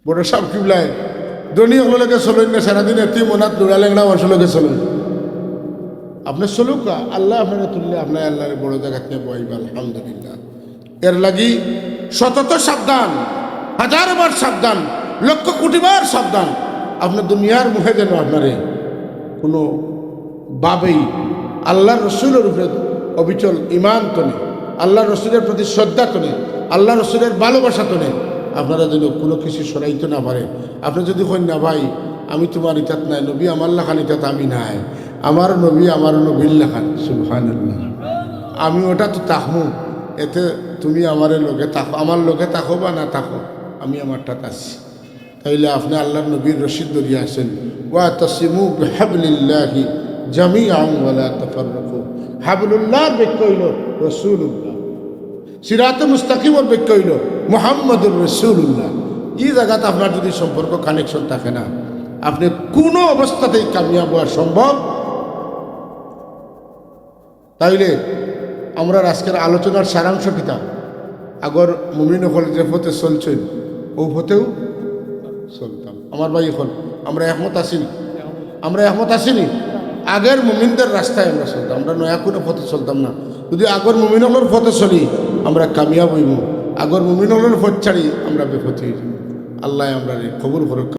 বড় সাপ কিবলায় ধনী হলকে চলেন না সারাদিন এটি মনাত দৌড়া লেংড়া অঞ্চলকে চলেন আপনি চলুক আল্লাহ আপনারা তুললে আপনার আল্লাহর বড় জায়গাতে বইবা আলহামদুলিল্লাহ এর লাগি সতত সাবধান হাজারবার সাবধান লক্ষ কোটিবার সাবধান আপনার দুনিয়ার মুখে যেন আপনারে কোনো ভাবেই আল্লাহ রসুলের উপরে অবিচল ইমান তনে আল্লাহ রসুলের প্রতি শ্রদ্ধা তনে আল্লাহ রসুলের ভালোবাসা তনে আপনারা যেন কোনো কিছু সরাইতে না পারে আপনি যদি কই না ভাই আমি তোমার ইতাত নাই নবী আমার লেখান ইতাত আমি নাই আমার নবী আমার নবীর লেখান সুবহানাল্লাহ আমি ওটা তো তাকমু এতে তুমি আমার লোকে থাকো আমার লোকে থাকো বা না থাকো আমি আমারটা আছি তাইলে আপনি আল্লাহর নবীর রশিদ দরিয়া আছেন ওয়া তাসিমু বিহাবলিল্লাহি জামিআন ওয়া লা তাফাররাকু হাবলুল্লাহ বাক্য হইল রাসূলুল্লাহ সিরাতে মুস্তাকিমের বাক্য হইল মুহাম্মদুর রাসূলুল্লাহ এই জায়গাতে আপনার যদি সম্পর্ক কানেকশন থাকে না আপনি কোনো অবস্থাতেই কামিয়াব হওয়া সম্ভব তাইলে আমরা আজকের আলোচনার সারাংশ কিতা আগর মুমিন হল যে পথে চলছেন ও পথেও চলতাম আমার ভাই এখন আমরা একমত আসিনি আগের মুমিনদের রাস্তায় আমরা চলতাম আমরা নয়া কোনো পথে চলতাম না যদি আগর মুমিন হলের পথে চলি আমরা কামিয়াব হইব আগর মুমিন হলের পথ ছাড়ি আমরা বেপথে হইব আল্লাহ আমরা কবুল করুক